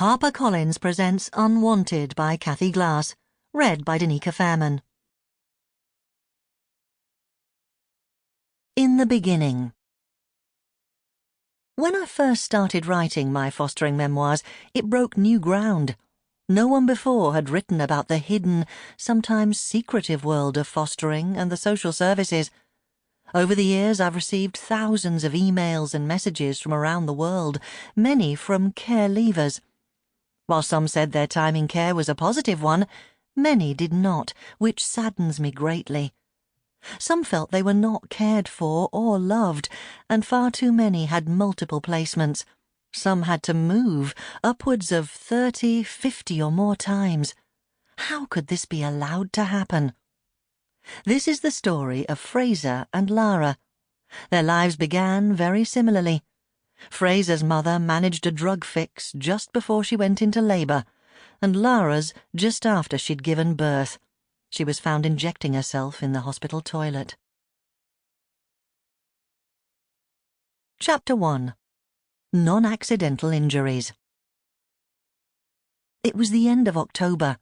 HarperCollins presents Unwanted by Cathy Glass, read by Denica Fairman. In the beginning. When I first started writing my fostering memoirs, it broke new ground. No one before had written about the hidden, sometimes secretive world of fostering and the social services. Over the years, I've received thousands of emails and messages from around the world, many from care leavers. While some said their time in care was a positive one, many did not, which saddens me greatly. Some felt they were not cared for or loved, and far too many had multiple placements. Some had to move upwards of 30, 50 or more times. How could this be allowed to happen? This is the story of Fraser and Lara. Their lives began very similarly. Fraser's mother managed a drug fix just before she went into labour, and Lara's just after she'd given birth. She was found injecting herself in the hospital toilet. Chapter 1. Non-accidental injuries. It was the end of October.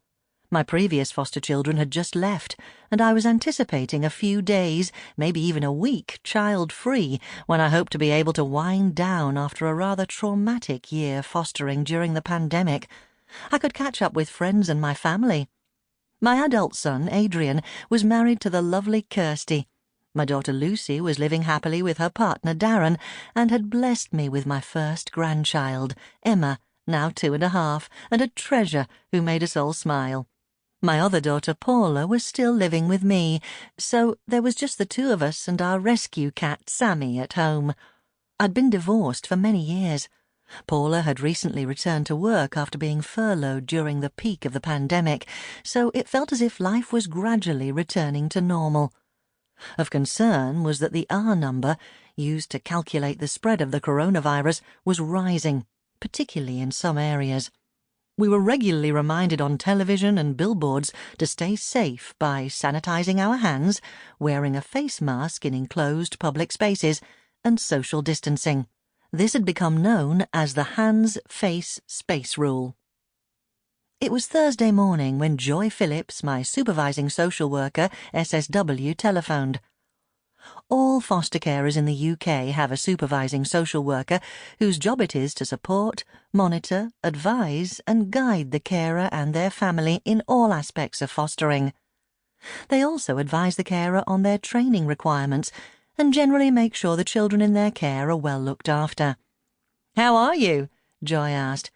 My previous foster children had just left, and I was anticipating a few days, maybe even a week, child-free, when I hoped to be able to wind down after a rather traumatic year fostering during the pandemic. I could catch up with friends and my family. My adult son, Adrian, was married to the lovely Kirsty. My daughter Lucy was living happily with her partner Darren, and had blessed me with my first grandchild, Emma, now 2.5, and a treasure who made us all smile. My other daughter Paula was still living with me, so there was just the two of us and our rescue cat Sammy at home. I'd been divorced for many years. Paula had recently returned to work after being furloughed during the peak of the pandemic, so it felt as if life was gradually returning to normal. Of concern was that the R number, used to calculate the spread of the coronavirus, was rising, particularly in some areas. We were regularly reminded on television and billboards to stay safe by sanitizing our hands, wearing a face mask in enclosed public spaces, and social distancing. This had become known as the hands-face-space rule. It was Thursday morning when Joy Phillips, my supervising social worker, SSW, telephoned. All foster carers in the UK have a supervising social worker whose job it is to support, monitor, advise and guide the carer and their family in all aspects of fostering. They also advise the carer on their training requirements and generally make sure the children in their care are well looked after. "How are you?" Joy asked.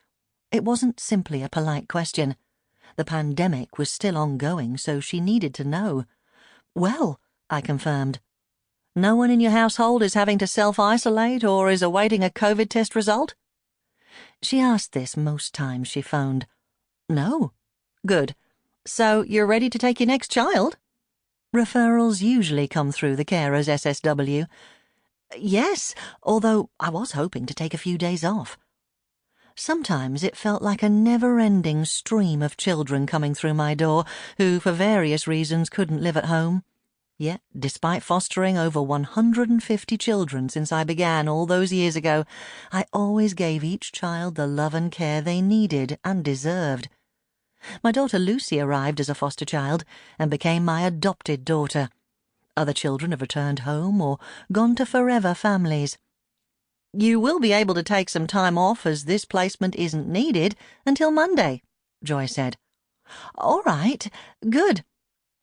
It wasn't simply a polite question. The pandemic was still ongoing, so she needed to know. "Well," I confirmed. "No one in your household is having to self-isolate or is awaiting a COVID test result?" She asked this most times she phoned. "No." "Good. So you're ready to take your next child?" Referrals usually come through the carer's SSW. "Yes, although I was hoping to take a few days off." Sometimes it felt like a never-ending stream of children coming through my door who, for various reasons, couldn't live at home. Yet, despite fostering over 150 children since I began all those years ago, I always gave each child the love and care they needed and deserved. My daughter Lucy arrived as a foster child and became my adopted daughter. Other children have returned home or gone to forever families. "You will be able to take some time off as this placement isn't needed until Monday," Joy said. "All right, good.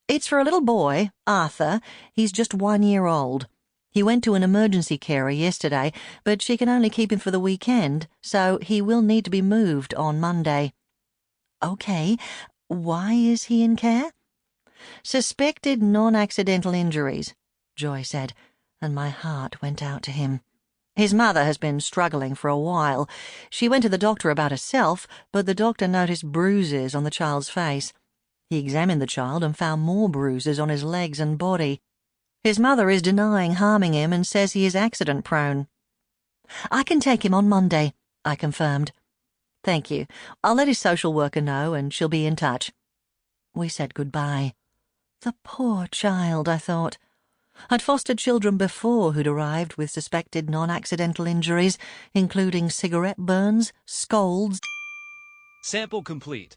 It's for a little boy, Arthur. He's just 1 year old. He went to an emergency carer yesterday, but she can only keep him for the weekend, so he will need to be moved on Monday." "Okay. Why is he in care?" "Suspected non-accidental injuries," Joy said, and my heart went out to him. His mother has been struggling for a while. She went to the doctor about herself, but the doctor noticed bruises on the child's face. He examined the child and found more bruises on his legs and body. His mother is denying harming him and says he is accident-prone. "I can take him on Monday," I confirmed. "Thank you. I'll let his social worker know and she'll be in touch." We said goodbye. The poor child, I thought. I'd fostered children before who'd arrived with suspected non-accidental injuries, including cigarette burns, scalds, Sample complete.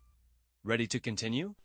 Ready to continue?